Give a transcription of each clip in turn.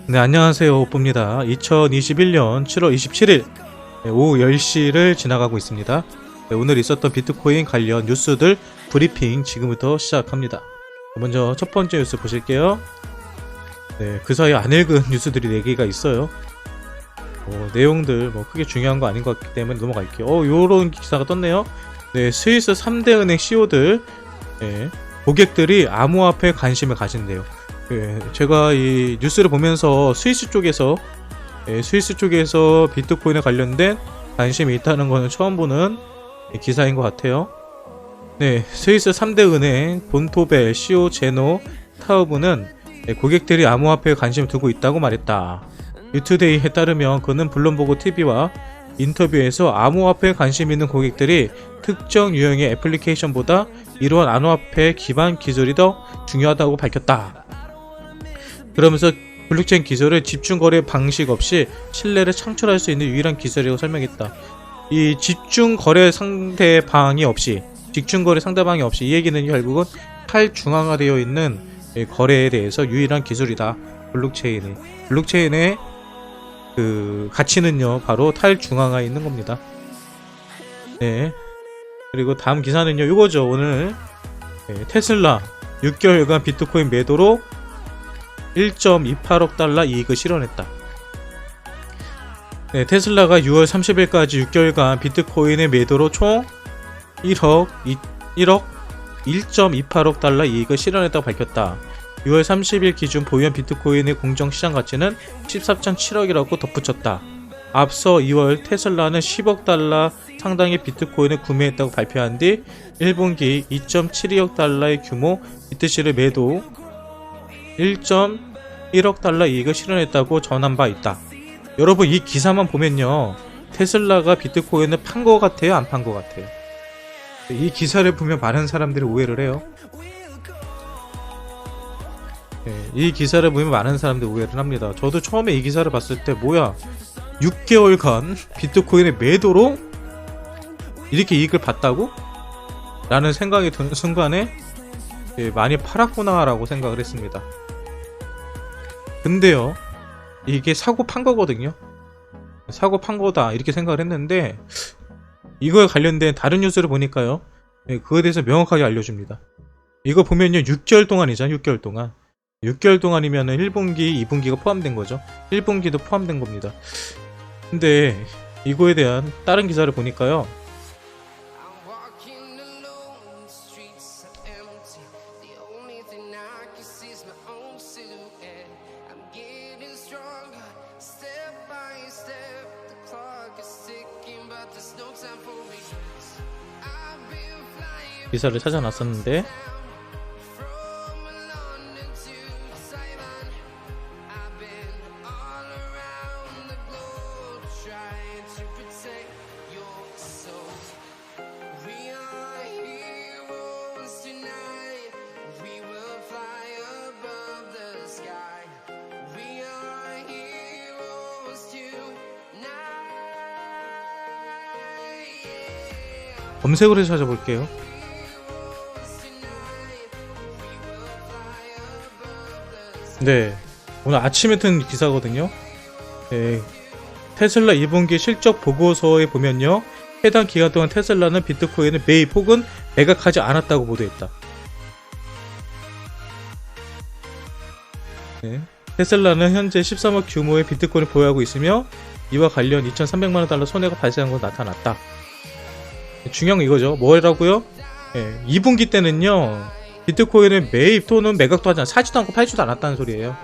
네, 안녕하세요. 오뽀입니다. 2021년 7월 27일 오후 10시를 지나가고 있습니다. 네, 오늘 있었던 비트코인 관련 뉴스들 브리핑 지금부터 시작합니다. 먼저 첫 번째 뉴스 보실게요. 네, 그 사이 안 읽은 뉴스들이 4개가 있어요. 내용들 크게 중요한 거 아닌 것 같기 때문에 넘어갈게요. 요런 기사가 떴네요. 네, 스위스 3대 은행 CEO들 고객들이 암호화폐에 관심을 가진대요. 제가 이 뉴스를 보면서 스위스 쪽에서 비트코인에 관련된 관심이 있다는 거는 처음 보는 기사인 것 같아요. 네, 스위스 3대 은행 본토벨 CEO 제노 타우브는 고객들이 암호화폐에 관심을 두고 있다고 말했다. 뉴투데이에 따르면 그는 블룸버그 TV와 인터뷰에서 암호화폐에 관심 있는 고객들이 특정 유형의 애플리케이션보다 이러한 암호화폐 기반 기술이 더 중요하다고 밝혔다. 그러면서 블록체인 기술을 집중거래 방식 없이 신뢰를 창출할 수 있는 유일한 기술이라고 설명했다. 이 집중거래 상대방이 없이 이 얘기는 결국은 탈중앙화되어 있는 거래에 대해서 유일한 기술이다. 블록체인의 그 가치는요 바로 탈중앙화에 있는 겁니다. 네. 그리고 다음 기사는요 이거죠. 오늘 테슬라 6개월간 비트코인 매도로 1.28억 달러 이익을 실현했다. 네, 테슬라가 6월 30일까지 6개월간 비트코인의 매도로 총 1.28억 달러 이익을 실현했다고 밝혔다. 6월 30일 기준 보유한 비트코인의 공정시장 가치는 14.7억이라고 덧붙였다. 앞서 2월 테슬라는 10억 달러 상당의 비트코인을 구매했다고 발표한 뒤 1분기 2.72억 달러의 규모 BTC를 매도 1.1억 달러 이익을 실현했다고 전한 바 있다. 여러분 이 기사만 보면요 테슬라가 비트코인을 판 것 같아요? 안 판 것 같아요? 이 기사를 보면 많은 사람들이 오해를 해요. 이 기사를 보면 많은 사람들이 오해를 합니다. 저도 처음에 이 기사를 봤을 때 뭐야 6개월간 비트코인의 매도로 이렇게 이익을 봤다고? 라는 생각이 드는 순간에 많이 팔았구나 라고 생각을 했습니다. 근데요 이게 사고 판 거거든요. 사고 판 거다 이렇게 생각을 했는데 이거에 관련된 다른 뉴스를 보니까요 그거에 대해서 명확하게 알려줍니다. 이거 보면요 6개월 동안이잖아. 6개월 동안 6개월 동안이면은 1분기 2분기가 포함된 거죠. 1분기도 포함된 겁니다. 근데 이거에 대한 다른 기사를 보니까요 기사를 찾아놨었는데 검색을 해서 찾아볼게요. 네, 오늘 아침에 뜬 기사거든요. 테슬라 2분기 실적 보고서에 보면요 해당 기간 동안 테슬라는 비트코인을 매입 혹은 매각하지 않았다고 보도했다. 테슬라는 현재 13억 규모의 비트코인을 보유하고 있으며 이와 관련 2,300만원 달러 손해가 발생한 것으로 나타났다. 중요한 건 이거죠. 뭐라고요? 2분기 때는요 비트코인을 매입 또는 매각도 하지 않아 사지도 않고 팔지도 않았다는 소리예요.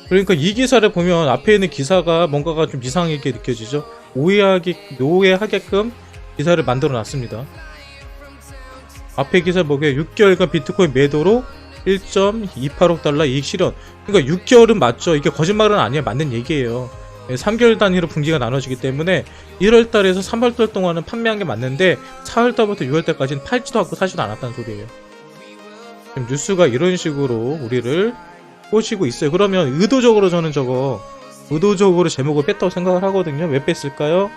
그러니까 이 기사를 보면 앞에 있는 기사가 뭔가가 좀 이상하게 느껴지죠. 오해하게끔 기사를 만들어 놨습니다. 앞에 기사 보게 6개월간 비트코인 매도로 1.28억 달러 이익 실현. 그러니까 6개월은 맞죠. 이게 거짓말은 아니에요. 맞는 얘기예요. 3개월 단위로 분기가 나눠지기 때문에 1월달에서 3월달 동안은 판매한 게 맞는데 4월달부터 6월달까지는 팔지도 않고 사지도 않았다는 소리예요. 지금 뉴스가 이런 식으로 우리를 꼬시고 있어요. 그러면 의도적으로 저는 의도적으로 제목을 뺐다고 생각을 하거든요. 왜 뺐을까요?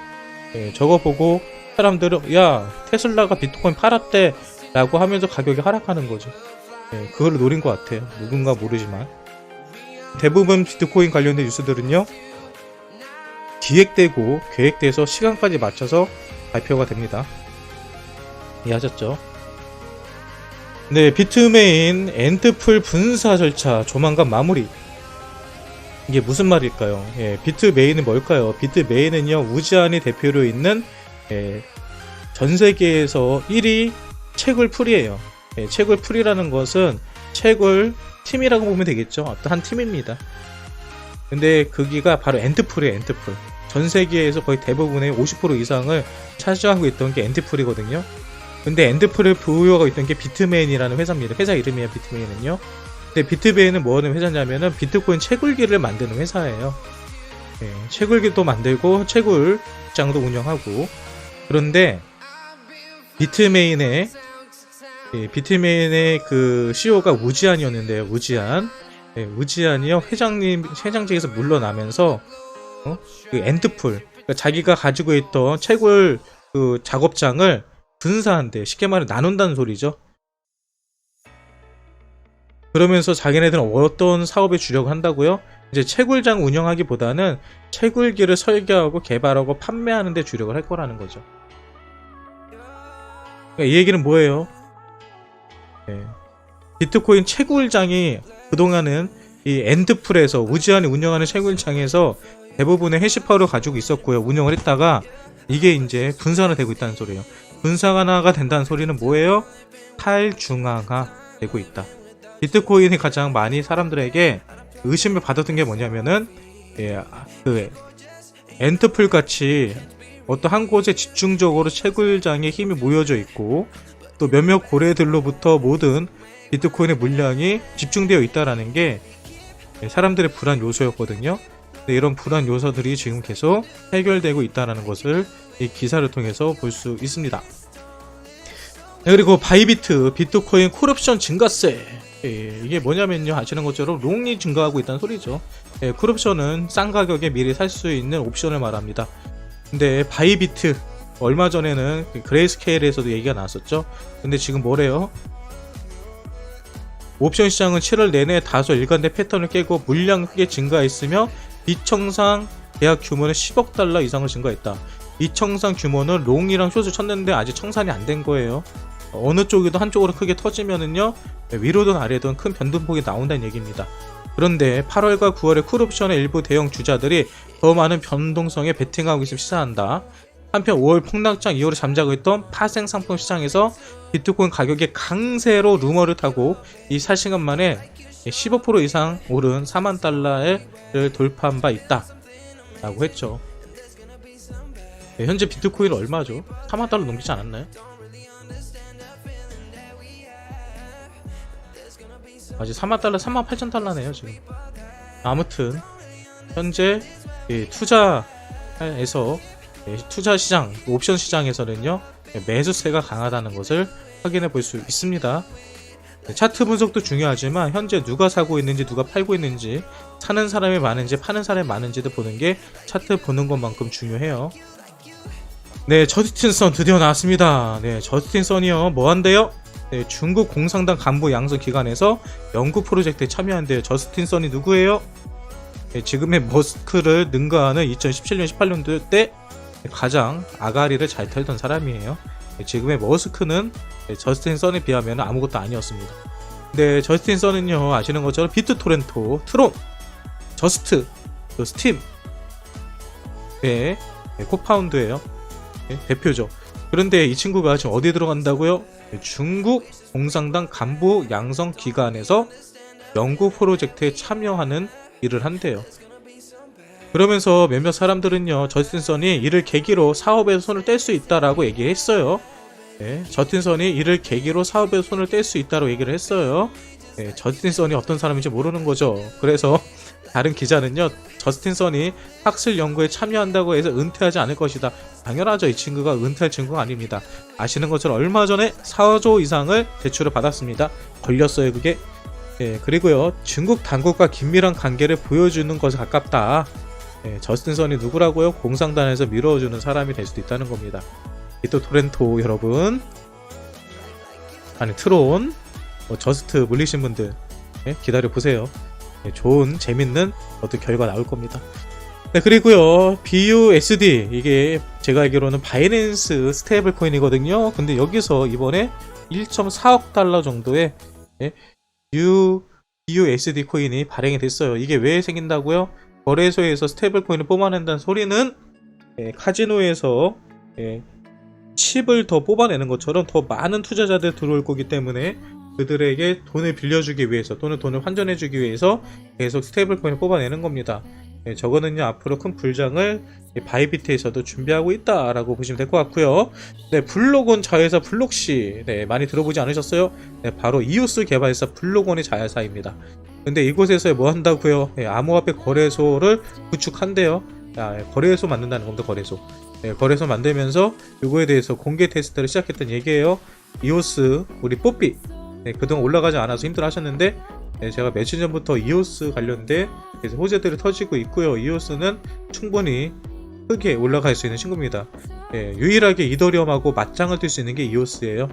저거 보고 사람들은 야 테슬라가 비트코인 팔았대 라고 하면서 가격이 하락하는 거죠. 그걸 노린 것 같아요. 누군가 모르지만. 대부분 비트코인 관련된 뉴스들은요, 기획되고 계획돼서 시간까지 맞춰서 발표가 됩니다. 이해하셨죠? 네, 비트메인 엔트풀 분사 절차 조만간 마무리. 이게 무슨 말일까요? 예, 비트메인은 뭘까요? 비트메인은요, 우지안이 대표로 있는 전 세계에서 1위 채굴풀이에요. 예, 채굴풀이라는 것은 채굴 팀이라고 보면 되겠죠. 어떤 한 팀입니다. 근데 거기가 바로 엔트풀이에요. 엔트풀. 전 세계에서 거의 대부분의 50% 이상을 차지하고 있던 게 엔트풀이거든요. 근데 엔트풀을 보유하고 있던 게 비트메인이라는 회사입니다. 회사 이름이에요. 비트메인은요. 근데 비트메인은 뭐 하는 회사냐면은 비트코인 채굴기를 만드는 회사예요. 예, 채굴기도 만들고 채굴장도 운영하고. 그런데 비트메인의 그 CEO가 우지안이었는데요. 우지안. 예, 우지안이요. 회장직에서 물러나면서 그 엔트풀, 그러니까 자기가 가지고 있던 채굴 그 작업장을 분사한대. 쉽게 말해 나눈다는 소리죠. 그러면서 자기네들은 어떤 사업에 주력을 한다고요? 이제 채굴장 운영하기보다는 채굴기를 설계하고 개발하고 판매하는 데 주력을 할 거라는 거죠. 그러니까 이 얘기는 뭐예요? 네. 비트코인 채굴장이 그동안은 이 엔트풀에서 우지안이 운영하는 채굴장에서 대부분의 해시파워를 가지고 있었고요. 운영을 했다가 이게 이제 분산화 되고 있다는 소리예요. 분산화가 된다는 소리는 뭐예요? 탈중앙화 되고 있다. 비트코인이 가장 많이 사람들에게 의심을 받았던 게 뭐냐면은 그 엔트풀 같이 어떤 한 곳에 집중적으로 채굴장에 힘이 모여져 있고 또 몇몇 고래들로부터 모든 비트코인의 물량이 집중되어 있다라는 게 사람들의 불안 요소였거든요. 근데 이런 불안 요소들이 지금 계속 해결되고 있다는 것을 이 기사를 통해서 볼 수 있습니다. 그리고 바이비트 비트코인 콜옵션 증가세. 이게 뭐냐면요, 아시는 것처럼 롱이 증가하고 있다는 소리죠. 콜옵션은 싼 가격에 미리 살 수 있는 옵션을 말합니다. 근데 바이비트 얼마 전에는 그레이스케일에서도 얘기가 나왔었죠. 근데 지금 뭐래요? 옵션 시장은 7월 내내 다소 일관된 패턴을 깨고 물량 크게 증가했으며 비청산 계약 규모는 10억 달러 이상을 증가했다. 비청산 규모는 롱이랑 숏을 쳤는데 아직 청산이 안 된 거예요. 어느 쪽이든 한쪽으로 크게 터지면은요, 위로든 아래든 큰 변동폭이 나온다는 얘기입니다. 그런데 8월과 9월에 쿨옵션의 일부 대형 주자들이 더 많은 변동성에 베팅하고 있음을 시사한다. 한편 5월 폭락장 이후로 잠자고 있던 파생 상품 시장에서 비트코인 가격이 강세로 루머를 타고 이 4시간 만에 15% 이상 오른 4만 달러를 돌파한 바 있다 라고 했죠. 현재 비트코인 얼마죠? 4만 달러 넘기지 않았나요? 아직 4만 달러, 3만 8천 달러네요 지금. 아무튼 현재 투자에서 투자 시장, 옵션 시장에서는요, 매수세가 강하다는 것을 확인해 볼 수 있습니다. 차트 분석도 중요하지만 현재 누가 사고 있는지 누가 팔고 있는지, 사는 사람이 많은지 파는 사람이 많은지도 보는 게 차트 보는 것만큼 중요해요. 네, 저스틴 선 드디어 나왔습니다. 네, 저스틴 선이요, 뭐 한대요? 네, 중국 공산당 간부 양성 기관에서 연구 프로젝트에 참여한대요. 저스틴 선이 누구예요? 네, 지금의 머스크를 능가하는 2017년 18년도 때 가장 아가리를 잘 털던 사람이에요. 네, 지금의 머스크는 저스틴 선에 비하면 아무것도 아니었습니다. 근데 저스틴 선은요, 아시는 것처럼 비트토렌토, 트론, 저스트, 또 스팀 네, 코파운드예요. 네, 대표죠. 그런데 이 친구가 지금 어디 들어간다고요? 중국 공산당 간부 양성 기관에서 연구 프로젝트에 참여하는 일을 한대요. 그러면서 몇몇 사람들은요, 저스틴 선이 이를 계기로 사업에서 손을 뗄 수 있다라고 얘기했어요. 네, 저스틴 선이 이를 계기로 사업에서 손을 뗄 수 있다고 얘기를 했어요. 네, 저스틴 선이 어떤 사람인지 모르는 거죠. 그래서 다른 기자는요, 저스틴 선이 학술 연구에 참여한다고 해서 은퇴하지 않을 것이다. 당연하죠. 이 친구가 은퇴할 친구가 아닙니다. 아시는 것처럼 얼마 전에 4조 이상을 대출을 받았습니다. 걸렸어요 그게. 예, 그리고요, 중국 당국과 긴밀한 관계를 보여주는 것에 가깝다. 예, 저스틴 선이 누구라고요? 공산당에서 밀어주는 사람이 될 수도 있다는 겁니다. 또 토렌토 여러분, 아니 트론, 저스트 물리신 분들, 예, 기다려 보세요. 좋은 재밌는 어떤 결과 나올 겁니다. 네, 그리고요 BUSD 이게 제가 알기로는 바이낸스 스테이블 코인이거든요. 근데 여기서 이번에 1.4억 달러 정도의 BUSD 코인이 발행이 됐어요. 이게 왜 생긴다고요? 거래소에서 스테이블 코인을 뽑아낸다는 소리는 카지노에서 칩을 더 뽑아내는 것처럼 더 많은 투자자들 들어올 거기 때문에 그들에게 돈을 빌려주기 위해서 또는 돈을 환전해주기 위해서 계속 스테이블 코인을 뽑아내는 겁니다. 저거는요 앞으로 큰 불장을 바이비트에서도 준비하고 있다라고 보시면 될 것 같고요. 네, 블록온 자회사 블록시 많이 들어보지 않으셨어요? 바로 이오스 개발사 블록온의 자회사입니다. 근데 이곳에서 뭐 한다고요? 암호화폐 거래소를 구축한대요. 거래소 만든다는 겁니다. 거래소. 거래소 만들면서 이거에 대해서 공개 테스트를 시작했던 얘기예요. 이오스 우리 뽀삐 그동안 올라가지 않아서 힘들어 하셨는데 제가 며칠 전부터 이오스 관련된 호재들이 터지고 있고요. 이오스는 충분히 크게 올라갈 수 있는 친구입니다. 유일하게 이더리움하고 맞짱을 뜰 수 있는 게 이오스예요.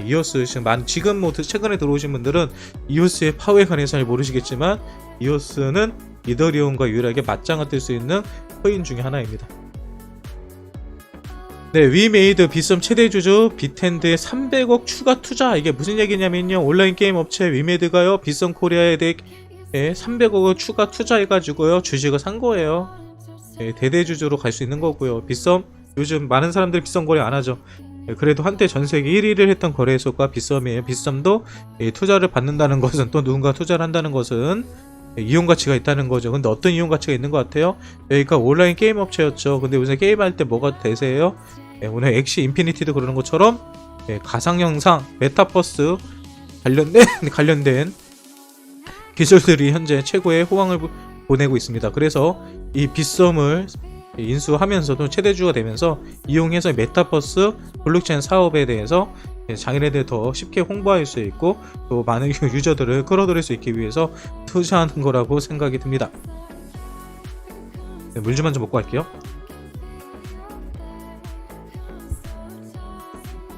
이오스 지금 뭐 최근에 들어오신 분들은 이오스의 파워에 관해서 잘 모르시겠지만 이오스는 이더리움과 유일하게 맞짱을 뜰 수 있는 코인 중에 하나입니다. 네, 위메이드 빗썸 최대 주주 비텐드에 300억 추가 투자. 이게 무슨 얘기냐면요, 온라인 게임 업체 위메이드가요 빗썸 코리아에 대해 300억을 추가 투자해가지고요 주식을 산 거예요. 대대주주로 갈 수 있는 거고요. 빗썸 요즘 많은 사람들이 빗썸 거래 안 하죠. 그래도 한때 전 세계 1위를 했던 거래소가 빗썸이에요. 빗썸도 투자를 받는다는 것은, 또 누군가 투자를 한다는 것은 이용 가치가 있다는 거죠. 근데 어떤 이용 가치가 있는 것 같아요? 여기가 온라인 게임 업체였죠. 근데 요새 게임할 때 뭐가 대세예요? 오늘 엑시 인피니티도 그러는 것처럼 가상영상 메타버스 관련된 기술들이 현재 최고의 호황을 보내고 있습니다. 그래서 이 빗썸을 인수하면서도 최대주가 되면서 이용해서 메타버스 블록체인 사업에 대해서 장인애들 더 쉽게 홍보할 수 있고 또 많은 유저들을 끌어들일 수 있기 위해서 투자하는 거라고 생각이 듭니다. 물 좀 한 잔 먹고 갈게요.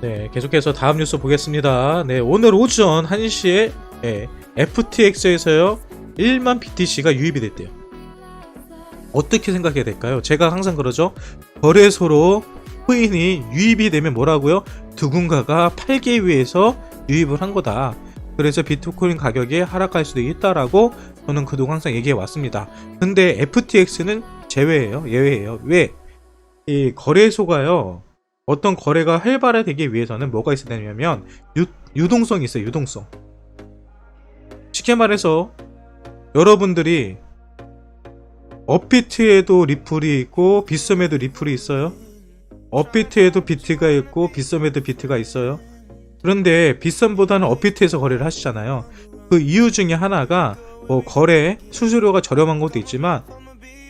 네, 계속해서 다음 뉴스 보겠습니다. 네, 오늘 오전 1시에 FTX에서요 1만 BTC가 유입이 됐대요. 어떻게 생각해야 될까요? 제가 항상 그러죠. 거래소로 코인이 유입이 되면 뭐라고요? 누군가가 팔기 위해서 유입을 한 거다. 그래서 비트코인 가격이 하락할 수도 있다라고 저는 그동안 항상 얘기해 왔습니다. 근데 FTX는 제외예요. 예외예요. 왜? 이 거래소가요 어떤 거래가 활발하되기 위해서는 뭐가 있어야 되냐면 유동성이 있어요. 유동성. 쉽게 말해서 여러분들이 업비트에도 리플이 있고 빗썸에도 리플이 있어요. 업비트에도 비트가 있고 빗썸에도 비트가 있어요. 그런데 빗썸보다는 업비트에서 거래를 하시잖아요. 그 이유 중에 하나가 뭐 거래 수수료가 저렴한 것도 있지만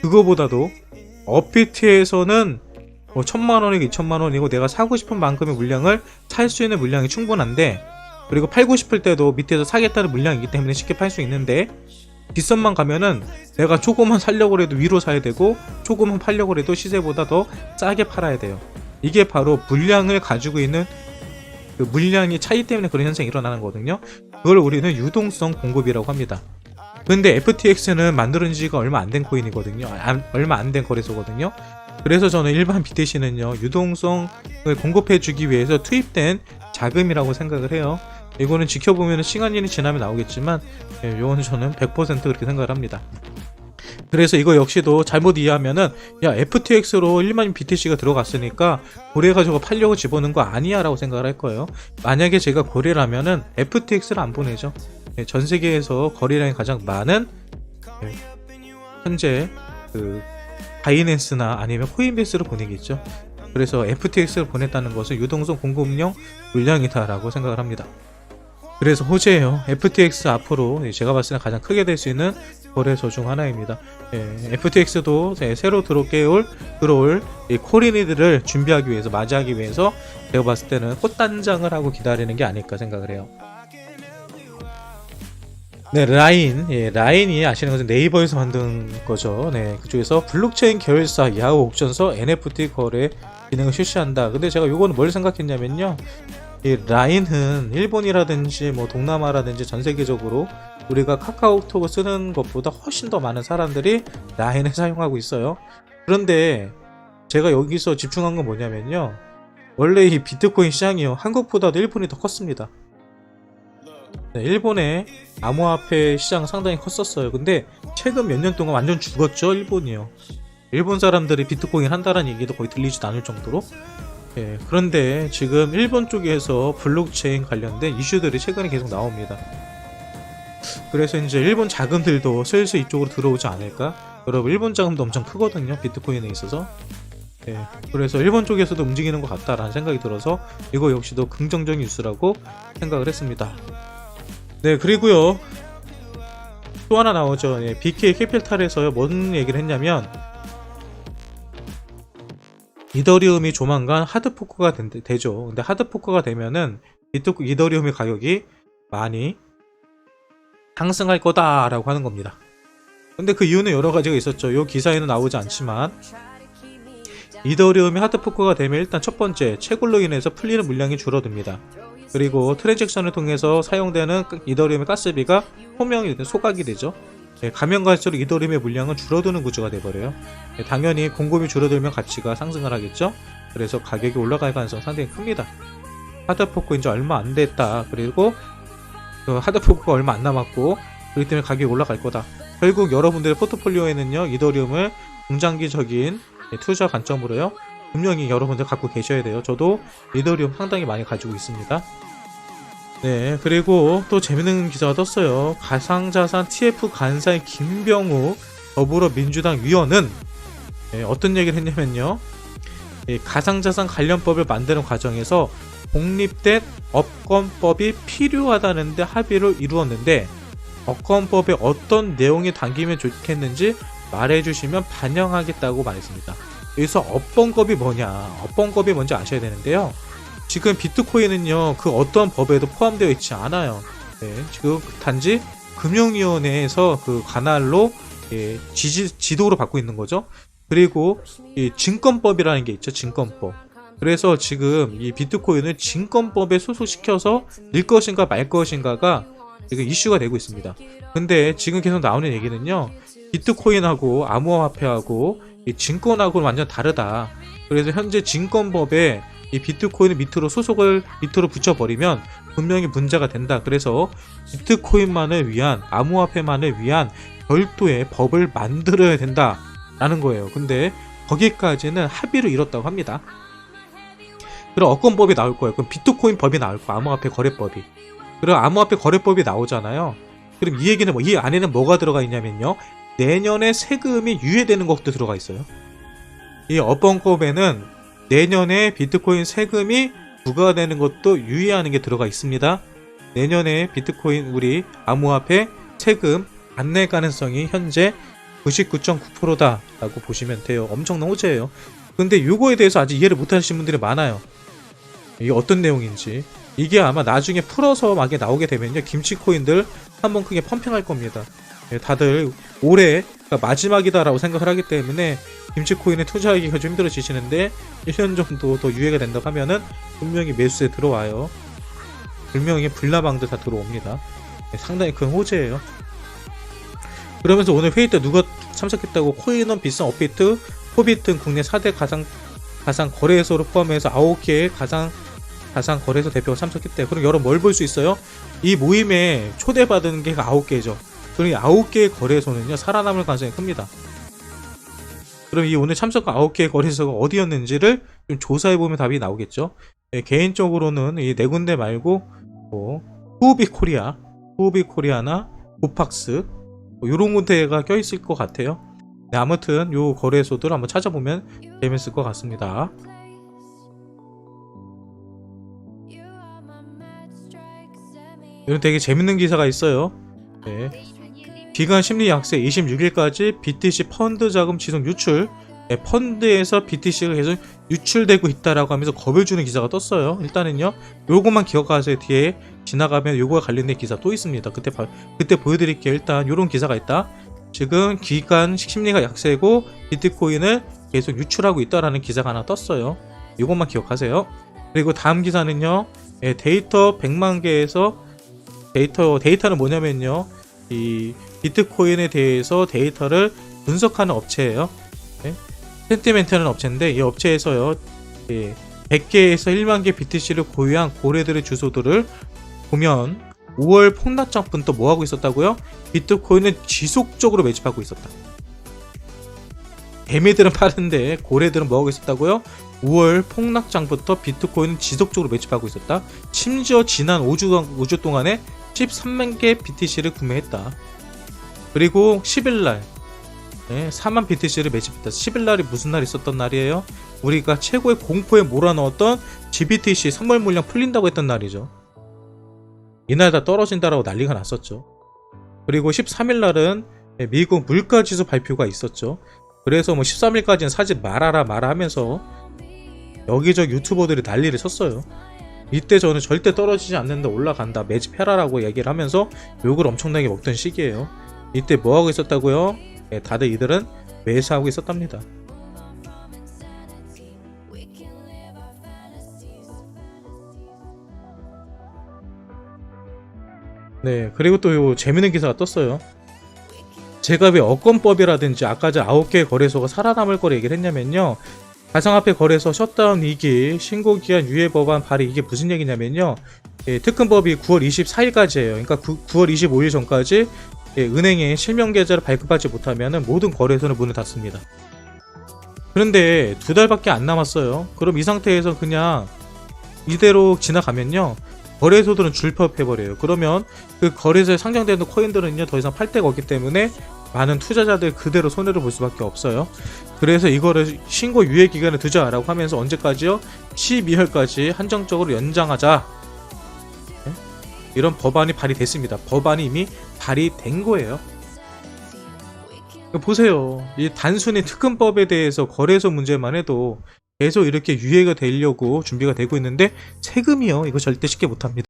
그거보다도 업비트에서는 뭐 1000만원이고 2000만원이고 내가 사고 싶은 만큼의 물량을 살 수 있는 물량이 충분한데, 그리고 팔고 싶을 때도 밑에서 사겠다는 물량이 있기 때문에 쉽게 팔 수 있는데, 빗썸만 가면은 내가 조금만 살려고 해도 위로 사야 되고 조금만 팔려고 해도 시세보다 더 싸게 팔아야 돼요. 이게 바로 물량을 가지고 있는 그 물량의 차이 때문에 그런 현상이 일어나는 거거든요. 그걸 우리는 유동성 공급이라고 합니다. 근데 FTX는 만들어진 지가 얼마 안 된 코인이거든요. 얼마 안 된 거래소거든요. 그래서 저는 일반 BTC는요 유동성을 공급해주기 위해서 투입된 자금이라고 생각을 해요. 이거는 지켜보면 시간이 지나면 나오겠지만 이거는 저는 100% 그렇게 생각을 합니다. 그래서 이거 역시도 잘못 이해하면은 야 FTX로 1만 BTC가 들어갔으니까 거래해가지고 팔려고 집어넣은 거 아니야 라고 생각을 할 거예요. 만약에 제가 거래를 하면은 FTX를 안 보내죠. 전 세계에서 거래량이 가장 많은 현재 그 바이낸스나 아니면 코인베이스로 보내겠죠. 그래서 FTX를 보냈다는 것은 유동성 공급용 물량이다 라고 생각을 합니다. 그래서 호재예요. FTX 앞으로 제가 봤을 때 가장 크게 될 수 있는 거래소 중 하나입니다. FTX도 새로 들어올 이 코인이들을 준비하기 위해서, 맞이하기 위해서 제가 봤을 때는 꽃단장을 하고 기다리는 게 아닐까 생각을 해요. 네, 라인이 아시는 것은 네이버에서 만든 거죠. 네, 그쪽에서 블록체인 계열사 야후 옥션서 NFT 거래 기능을 실시한다. 근데 제가 요거는 뭘 생각했냐면요, 이 라인은 일본이라든지 뭐 동남아라든지 전 세계적으로 우리가 카카오톡을 쓰는 것보다 훨씬 더 많은 사람들이 라인을 사용하고 있어요. 그런데 제가 여기서 집중한 건 뭐냐면요, 원래 이 비트코인 시장이요, 한국보다도 일본이 더 컸습니다. 네, 일본의 암호화폐 시장 상당히 컸었어요. 근데 최근 몇 년 동안 완전 죽었죠, 일본이요. 일본 사람들이 비트코인 한다는 얘기도 거의 들리지도 않을 정도로. 예, 그런데 지금 일본 쪽에서 블록체인 관련된 이슈들이 최근에 계속 나옵니다. 그래서 이제 일본 자금들도 슬슬 이쪽으로 들어오지 않을까? 여러분, 일본 자금도 엄청 크거든요, 비트코인에 있어서. 예, 그래서 일본 쪽에서도 움직이는 것 같다라는 생각이 들어서 이거 역시도 긍정적인 뉴스라고 생각을 했습니다. 네, 그리고요 또 하나 나오죠. 예, BK 캐피탈에서 뭔 얘기를 했냐면, 이더리움이 조만간 하드포크가 되죠. 근데 하드포크가 되면은 이더리움의 가격이 많이 상승할 거다라고 하는 겁니다. 근데 그 이유는 여러 가지가 있었죠. 이 기사에는 나오지 않지만, 이더리움이 하드포크가 되면 일단 첫 번째, 채굴로 인해서 풀리는 물량이 줄어듭니다. 그리고 트랜잭션을 통해서 사용되는 이더리움의 가스비가 소각이 되죠. 예, 가면 갈수록 이더리움의 물량은 줄어드는 구조가 돼버려요. 예, 당연히 공급이 줄어들면 가치가 상승을 하겠죠. 그래서 가격이 올라갈 가능성이 상당히 큽니다. 하드포크 이제 얼마 안 됐다. 그리고 그 하드포크가 얼마 안 남았고, 그렇기 때문에 가격이 올라갈 거다. 결국 여러분들의 포트폴리오에는요, 이더리움을 중장기적인 투자 관점으로요, 분명히 여러분들 갖고 계셔야 돼요. 저도 이더리움 상당히 많이 가지고 있습니다. 네, 그리고 또 재밌는 기사가 떴어요. 가상자산 TF 간사의 김병우 더불어민주당 위원은 어떤 얘기를 했냐면요, 가상자산 관련법을 만드는 과정에서 독립된 업권법이 필요하다는데 합의를 이루었는데, 업권법에 어떤 내용이 담기면 좋겠는지 말해주시면 반영하겠다고 말했습니다. 여기서 업권법이 뭐냐, 업권법이 뭔지 아셔야 되는데요, 지금 비트코인은요 그 어떤 법에도 포함되어 있지 않아요. 네, 지금 단지 금융위원회에서 그 관할로 지도로 받고 있는 거죠. 그리고 이 증권법이라는 게 있죠, 증권법. 그래서 지금 이 비트코인을 증권법에 소속시켜서 일 것인가 말 것인가가 지금 이슈가 되고 있습니다. 근데 지금 계속 나오는 얘기는요, 비트코인하고 암호화폐하고 이 증권하고는 완전 다르다. 그래서 현재 증권법에 이 비트코인을 밑으로 붙여버리면 분명히 문제가 된다. 그래서 비트코인만을 위한, 암호화폐만을 위한 별도의 법을 만들어야 된다 라는 거예요. 근데 거기까지는 합의를 이뤘다고 합니다. 그럼 업권법이 나올 거예요. 그럼 비트코인 법이 나올 거예요. 암호화폐 거래법이. 그럼 암호화폐 거래법이 나오잖아요. 그럼 이 얘기는 이 안에는 뭐가 들어가 있냐면요, 내년에 세금이 유예되는 것도 들어가 있어요. 이 업권법에는 내년에 비트코인 세금이 부과되는 것도 유예하는 게 들어가 있습니다. 내년에 비트코인 우리 암호화폐 세금 안 낼 가능성이 현재 99.9%다 라고 보시면 돼요. 엄청난 호재예요. 근데 이거에 대해서 아직 이해를 못 하시는 분들이 많아요. 이게 어떤 내용인지. 이게 아마 나중에 풀어서 막 나오게 되면요, 김치코인들 한번 크게 펌핑할 겁니다. 다들 올해가 마지막이다라고 생각을 하기 때문에 김치코인에 투자하기가 좀 힘들어지시는데, 1년 정도 더 유예가 된다고 하면은 분명히 매수에 들어와요. 분명히 불나방도 다 들어옵니다. 상당히 큰 호재예요. 그러면서 오늘 회의 때 누가 참석했다고, 코인원, 비싼 업비트, 포비트 등 국내 4대 가상 거래소를 포함해서 9개의 가상 거래소 대표가 참석했대요. 그럼 여러분 뭘 볼 수 있어요? 이 모임에 초대받은 게 9개죠. 그럼 이 9개의 거래소는요, 살아남을 가능성이 큽니다. 그럼 이 오늘 참석한 9개의 거래소가 어디였는지를 좀 조사해보면 답이 나오겠죠. 개인적으로는 이 4군데 말고 후오비 코리아나 고팍스 요런 군데가 껴있을 것 같아요. 네, 아무튼 요 거래소들 한번 찾아보면 재밌을 것 같습니다. 이런 되게 재밌는 기사가 있어요. 네. 기관 심리 약세 26일까지 BTC 펀드 자금 지속 유출. 네, 펀드에서 BTC가 계속 유출되고 있다라고 하면서 겁을 주는 기사가 떴어요. 일단은요, 요것만 기억하세요. 뒤에 지나가면 요거와 관련된 기사 또 있습니다. 그때 보여드릴게요. 일단 요런 기사가 있다. 지금 기관 심리가 약세고 비트코인을 계속 유출하고 있다라는 기사가 하나 떴어요. 요것만 기억하세요. 그리고 다음 기사는요, 데이터 100만 개에서 데이터는 뭐냐면요, 이 비트코인에 대해서 데이터를 분석하는 업체예요. 네? 센티멘트라는 업체인데 이 업체에서요 100개에서 1만 개 BTC를 보유한 고래들의 주소들을 보면 5월 폭락장부터 뭐하고 있었다고요? 비트코인을 지속적으로 매집하고 있었다. 개미들은 파는데 고래들은 뭐하고 있었다고요? 5월 폭락장부터 비트코인은 지속적으로 매집하고 있었다. 심지어 지난 5주 동안에 13만 개 BTC를 구매했다. 그리고 10일날 4만 BTC를 매집했다. 10일날이 무슨 날 있었던 날이에요? 우리가 최고의 공포에 몰아넣었던 GBTC 선물 물량 풀린다고 했던 날이죠. 이날 다 떨어진다라고 난리가 났었죠. 그리고 13일날은 미국 물가지수 발표가 있었죠. 그래서 뭐 13일까지는 사지 말아라 하면서 여기저기 유튜버들이 난리를 쳤어요. 이때 저는 절대 떨어지지 않는다, 올라간다, 매집해라라고 얘기를 하면서 욕을 엄청나게 먹던 시기예요. 이때 뭐하고 있었다고요? 다들 이들은 매수하고 있었답니다. 네, 그리고 또 요 재밌는 기사가 떴어요. 제가 왜 업권법이라든지 아까 전 9개의 거래소가 살아남을 거를 얘기를 했냐면요, 가상화폐 거래소 셧다운 위기 신고기한 유예 법안 발의, 이게 무슨 얘기냐면요, 특근법이 9월 24일까지예요. 그러니까 9월 25일 전까지 은행에 실명 계좌를 발급하지 못하면 모든 거래소는 문을 닫습니다. 그런데 2달밖에 안 남았어요. 그럼 이 상태에서 그냥 이대로 지나가면요, 거래소들은 줄법해버려요. 그러면 그 거래소에 상장되는 코인들은요 더 이상 팔 데가 없기 때문에 많은 투자자들 그대로 손해를 볼 수밖에 없어요. 그래서 이거를 신고 유예 기간을 두자라고 하면서 언제까지요? 12월까지 한정적으로 연장하자, 이런 법안이 발의됐습니다. 법안이 이미 발의된 거예요. 보세요. 이 단순히 특근법에 대해서 거래소 문제만 해도 계속 이렇게 유예가 되려고 준비가 되고 있는데 세금이요, 이거 절대 쉽게 못합니다.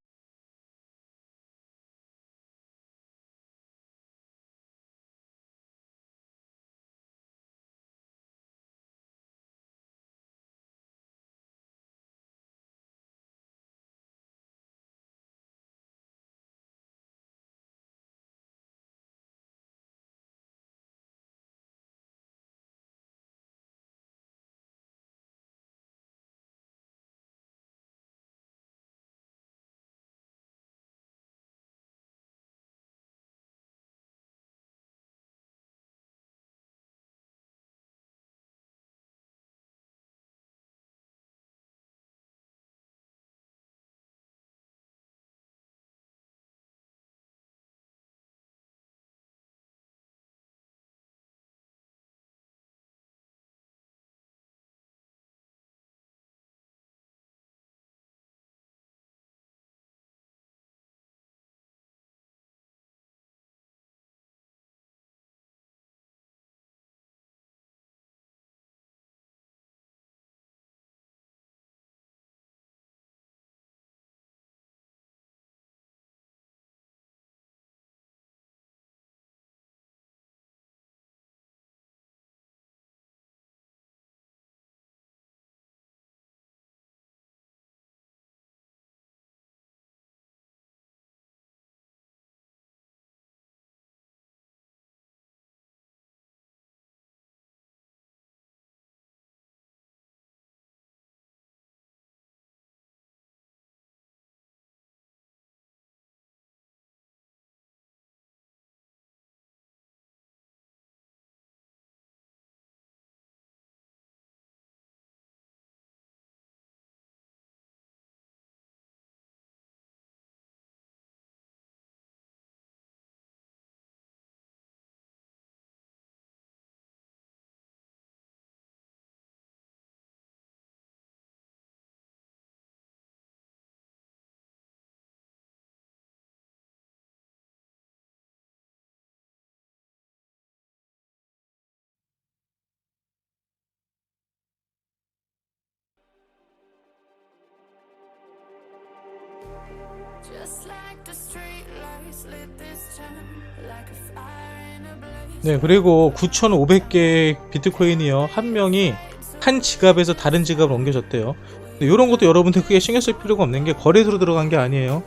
네, 그리고 9,500개 비트코인이요, 한 명이 한 지갑에서 다른 지갑을 옮겨줬대요. 이런 것도 여러분들 크게 신경 쓸 필요가 없는 게 거래소로 들어간 게 아니에요.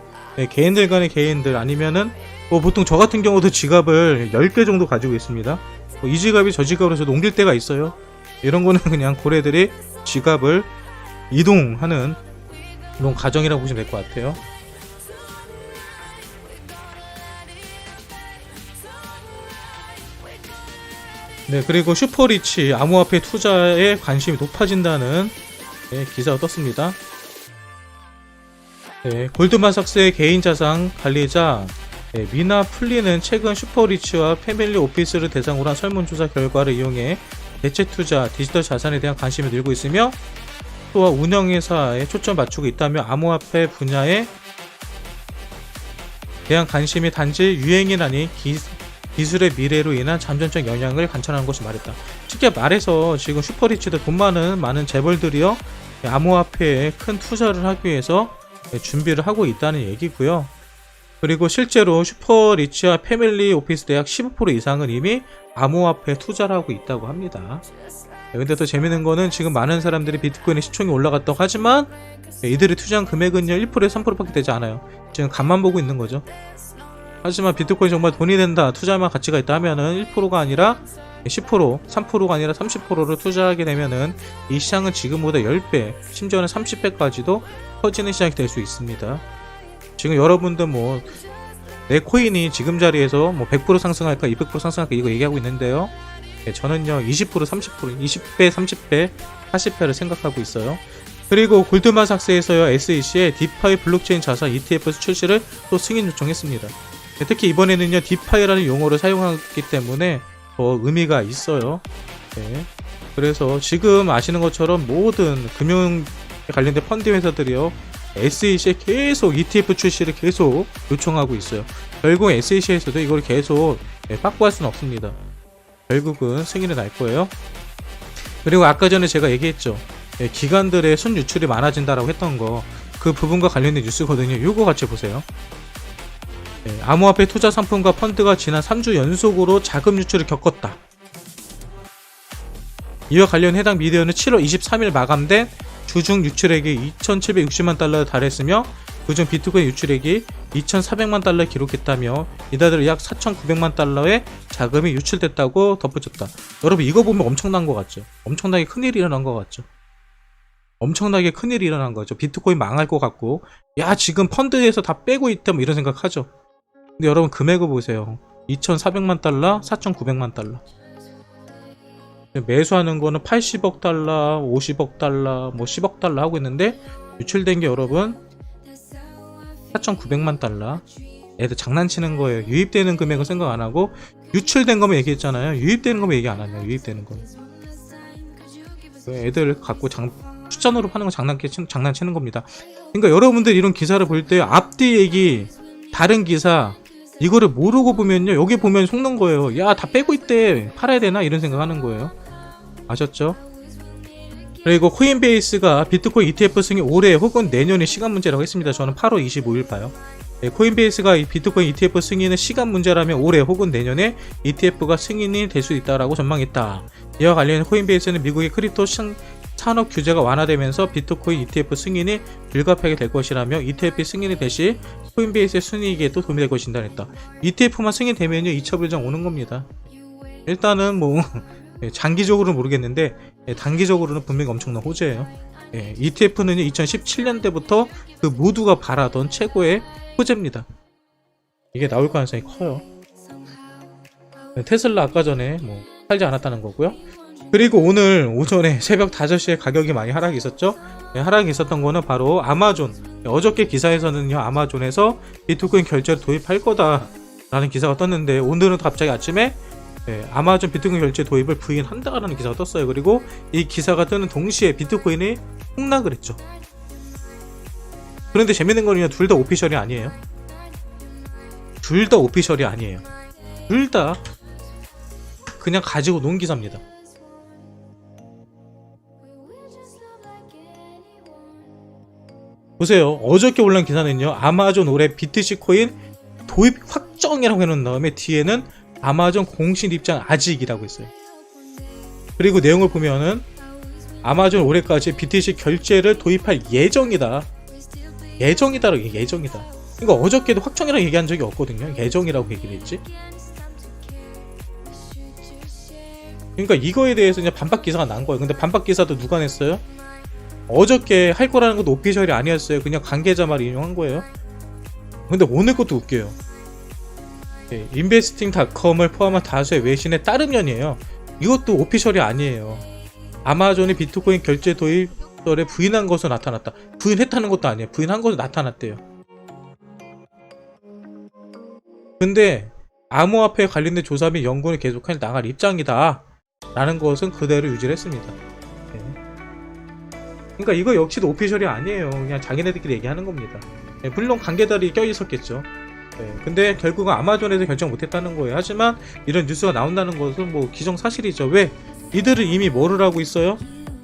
개인들 간의 개인들 아니면은 뭐 보통 저 같은 경우도 지갑을 10개 정도 가지고 있습니다. 이 지갑이 저 지갑으로 해서 옮길 때가 있어요. 이런 거는 그냥 고래들이 지갑을 이동하는 이런 과정이라고 보시면 될 것 같아요. 네, 그리고 슈퍼리치 암호화폐 투자에 관심이 높아진다는 기사가 떴습니다. 네, 골드만삭스의 개인자산 관리자 미나 플리는 최근 슈퍼리치와 패밀리 오피스를 대상으로 한 설문조사 결과를 이용해 대체 투자, 디지털 자산에 대한 관심이 늘고 있으며 또한 운영회사에 초점 맞추고 있다며 암호화폐 분야에 대한 관심이 단지 유행이라니 기술의 미래로 인한 잠재적 영향을 관찰하는 것을 말했다. 쉽게 말해서 지금 슈퍼리치도 돈 많은 재벌들이요 암호화폐에 큰 투자를 하기 위해서 준비를 하고 있다는 얘기고요. 그리고 실제로 슈퍼리치와 패밀리 오피스 대학 15% 이상은 이미 암호화폐에 투자를 하고 있다고 합니다. 근데 더 재밌는 거는 지금 많은 사람들이 비트코인의 시총이 올라갔다고 하지만 이들이 투자한 금액은요 1%에서 3%밖에 되지 않아요. 지금 간만 보고 있는 거죠. 하지만 비트코인 정말 돈이 된다, 투자만 가치가 있다 하면은 1%가 아니라 10%, 3%가 아니라 30%를 투자하게 되면은 이 시장은 지금보다 10배, 심지어는 30배까지도 커지는 시장이 될 수 있습니다. 지금 여러분들 뭐 내 코인이 지금 자리에서 뭐 100% 상승할까 200% 상승할까 이거 얘기하고 있는데요. 저는요 20%, 30%, 20배, 30배, 40배를 생각하고 있어요. 그리고 골드만삭스에서요 SEC의 디파이 블록체인 자산 ETF 출시를 또 승인 요청했습니다. 특히 이번에는요 디파이라는 용어를 사용하기 때문에 더 의미가 있어요. 그래서 지금 아시는 것처럼 모든 금융 관련된 펀드 회사들이요 SEC에 계속 ETF 출시를 계속 요청하고 있어요. 결국 SEC에서도 이걸 계속 확보할 수는 없습니다. 결국은 승인이 날 거예요. 그리고 아까 전에 제가 얘기했죠. 기관들의 순유출이 많아진다라고 했던 거, 그 부분과 관련된 뉴스거든요. 이거 같이 보세요. 암호화폐 투자 상품과 펀드가 지난 3주 연속으로 자금 유출을 겪었다. 이와 관련 해당 미디어는 7월 23일 마감된 주중 유출액이 2,760만 달러에 달했으며 그중 비트코인 유출액이 2,400만 달러에 기록했다며 이달에 약 4,900만 달러의 자금이 유출됐다고 덧붙였다. 여러분 이거 보면 엄청난 것 같죠? 엄청나게 큰일이 일어난 것 같죠? 엄청나게 큰일이 일어난 거죠. 비트코인 망할 것 같고 야 지금 펀드에서 다 빼고 있다 뭐 이런 생각하죠. 근데 여러분 금액을 보세요. 2,400만 달러, 4,900만 달러. 매수하는 거는 80억 달러, 50억 달러, 뭐 10억 달러 하고 있는데 유출된 게 여러분 4,900만 달러. 애들 장난치는 거예요. 유입되는 금액은 생각 안 하고 유출된 거면 얘기했잖아요. 유입되는 거면 얘기 안 하네요. 유입되는 거. 애들 갖고 숫자노로 파는 건 장난치는 겁니다. 그러니까 여러분들 이런 기사를 볼 때 앞뒤 얘기, 다른 기사 이거를 모르고 보면요 여기 보면 속는 거예요. 야 다 빼고 있대, 팔아야 되나 이런 생각하는 거예요. 아셨죠? 그리고 코인베이스가 비트코인 ETF 승인 올해 혹은 내년의 시간 문제라고 했습니다. 저는 8월 25일 봐요. 코인베이스가 이 비트코인 ETF 승인은 시간 문제라면 올해 혹은 내년에 ETF가 승인이 될 수 있다라고 전망했다. 이와 관련해 코인베이스는 미국의 크립토 산업 규제가 완화되면서 비트코인 ETF 승인이 불가피하게 될 것이라며 ETF 승인이 대시 코인베이스의 순이익에도 도움이 될 것이다 했다. ETF만 승인되면요 2차 불장 오는 겁니다. 일단은 뭐 장기적으로는 모르겠는데 단기적으로는 분명히 엄청난 호재예요. ETF는 2017년대부터 그 모두가 바라던 최고의 호재입니다. 이게 나올 가능성이 커요. 테슬라 아까 전에 뭐 팔지 않았다는 거고요. 그리고 오늘 오전에 새벽 5시에 가격이 많이 하락이 있었죠. 하락이 있었던 거는 바로 아마존. 어저께 기사에서는요 아마존에서 비트코인 결제를 도입할 거다 라는 기사가 떴는데 오늘은 갑자기 아침에 아마존 비트코인 결제 도입을 부인한다라는 기사가 떴어요. 그리고 이 기사가 뜨는 동시에 비트코인이 폭락을 했죠. 그런데 재밌는 거는요 둘 다 오피셜이 아니에요. 둘 다 오피셜이 아니에요. 둘 다 그냥 가지고 논 기사입니다. 보세요. 어저께 올라온 기사는요 아마존 올해 BTC 코인 도입 확정이라고 해놓은 다음에 뒤에는 아마존 공식 입장 아직이라고 했어요. 그리고 내용을 보면은 아마존 올해까지 BTC 결제를 도입할 예정이다. 예정이다. 그러니까 어저께도 확정이라고 얘기한 적이 없거든요. 예정이라고 얘기를 했지. 그러니까 이거에 대해서 그냥 반박 기사가 난 거예요. 근데 반박 기사도 누가 냈어요? 어저께 할 거라는 것도 오피셜이 아니었어요. 그냥 관계자 말 인용한 거예요. 근데 오늘 것도 웃겨요. 네, 인베스팅닷컴을 포함한 다수의 외신에 따르면이에요. 이것도 오피셜이 아니에요. 아마존이 비트코인 결제 도입설에 부인한 것으로 나타났다. 부인했다는 것도 아니에요. 부인한 것으로 나타났대요. 근데 암호화폐에 관련된 조사 및 연구를 계속해 나갈 입장이다 라는 것은 그대로 유지를 했습니다. 네. 그러니까 이거 역시도 오피셜이 아니에요. 그냥 자기네들끼리 얘기하는 겁니다. 네, 물론 관계자들이 껴있었겠죠. 네, 근데 결국은 아마존에서 결정 못했다는 거예요. 하지만 이런 뉴스가 나온다는 것은 뭐 기정사실이죠. 왜? 이들은 이미 뭐를 하고 있어요?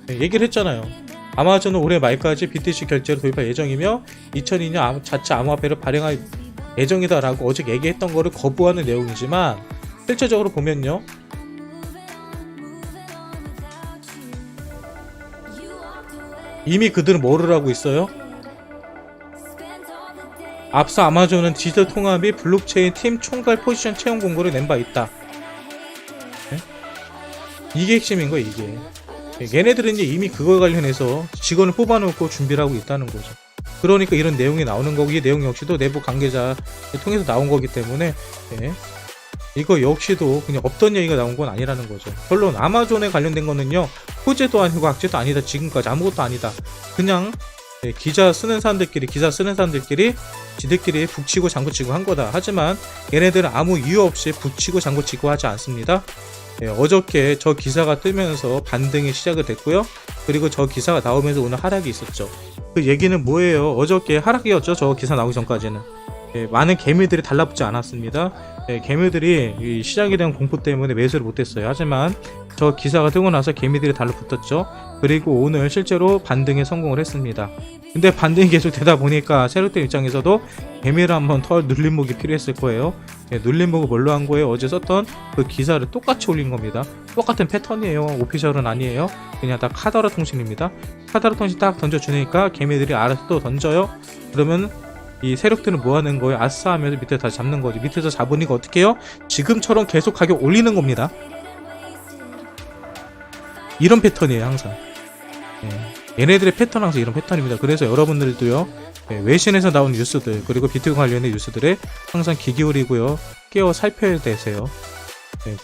네, 얘기를 했잖아요. 아마존은 올해 말까지 BTC 결제로 도입할 예정이며 2002년 자체 암호화폐를 발행할 예정이다 라고 어제 얘기했던 거를 거부하는 내용이지만 실제적으로 보면요, 이미 그들은 뭐를 하고 있어요? 앞서 아마존은 디지털 통화 및 블록체인 팀 총괄 포지션 채용 공고를 낸 바 있다. 네? 이게 핵심인 거예요. 이게 얘네들은 이미 그거 관련해서 직원을 뽑아놓고 준비를 하고 있다는 거죠. 그러니까 이런 내용이 나오는 거고, 이 내용 역시도 내부 관계자를 통해서 나온 거기 때문에 네. 이거 역시도 그냥 없던 얘기가 나온 건 아니라는 거죠. 결론, 아마존에 관련된 거는요, 호재도 아니고 악재도 아니다. 지금까지 아무것도 아니다. 그냥 네, 기사 쓰는 사람들끼리 지들끼리 북치고 장구치고 한 거다. 하지만 얘네들은 아무 이유 없이 북치고 장구치고 하지 않습니다. 네, 어저께 저 기사가 뜨면서 반등이 시작이 됐고요. 그리고 저 기사가 나오면서 오늘 하락이 있었죠. 그 얘기는 뭐예요? 어저께 하락이었죠. 저 기사 나오기 전까지는. 네, 많은 개미들이 달라붙지 않았습니다. 네, 개미들이 이 시장에 대한 공포 때문에 매수를 못했어요. 하지만 저 기사가 뜨고 나서 개미들이 달라붙었죠. 그리고 오늘 실제로 반등에 성공을 했습니다. 근데 반등이 계속 되다 보니까 세력들 입장에서도 개미를 한번 더 눌림목이 필요했을 거예요. 네, 눌림목을 뭘로 한 거예요? 어제 썼던 그 기사를 똑같이 올린 겁니다. 똑같은 패턴이에요. 오피셜은 아니에요. 그냥 다 카더라 통신입니다. 카더라 통신 딱 던져주니까 개미들이 알아서 또 던져요. 그러면 이 세력들은 뭐 하는 거예요? 아싸 하면서 밑에 다시 잡는 거죠. 밑에서 잡으니까 어떻게 해요? 지금처럼 계속 가격 올리는 겁니다. 이런 패턴이에요, 항상. 얘네들의 패턴 항상 이런 패턴입니다. 그래서 여러분들도요, 외신에서 나온 뉴스들, 그리고 비트코인 관련된 뉴스들에 항상 귀 기울이고요, 깨어 살펴야 되세요.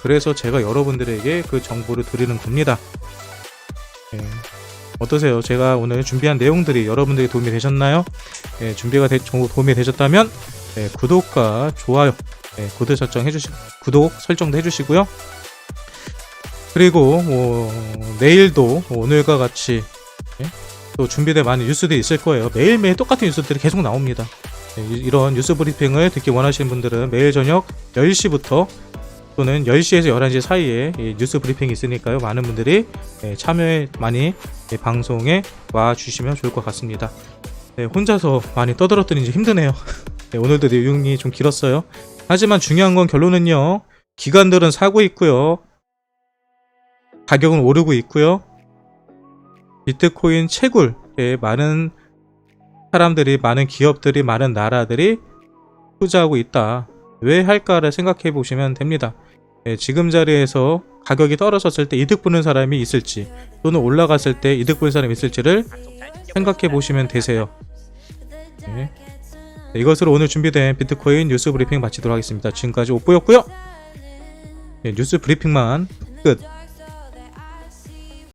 그래서 제가 여러분들에게 그 정보를 드리는 겁니다. 어떠세요? 제가 오늘 준비한 내용들이 여러분들이 도움이 되셨나요? 도움이 되셨다면 구독과 좋아요, 구독 설정도 해주시고요. 그리고 내일도 오늘과 같이 또 준비된 많은 뉴스들이 있을 거예요. 매일매일 똑같은 뉴스들이 계속 나옵니다. 이런 뉴스 브리핑을 듣기 원하시는 분들은 매일 저녁 10시부터 또는 10시에서 11시 사이에 뉴스 브리핑이 있으니까요. 많은 분들이 참여에 많이 방송에 와주시면 좋을 것 같습니다. 혼자서 많이 떠들었더니 이제 힘드네요. 오늘도 내용이 좀 길었어요. 하지만 중요한 건 결론은요, 기관들은 사고 있고요, 가격은 오르고 있고요, 비트코인 채굴에 많은 사람들이, 많은 기업들이, 많은 나라들이 투자하고 있다. 왜 할까를 생각해 보시면 됩니다. 지금 자리에서 가격이 떨어졌을 때 이득 보는 사람이 있을지, 또는 올라갔을 때 이득 보는 사람이 있을지를 생각해 보시면 되세요. 이것으로 오늘 준비된 비트코인 뉴스 브리핑 마치도록 하겠습니다. 지금까지 오뽀였고요. 뉴스 브리핑만 끝.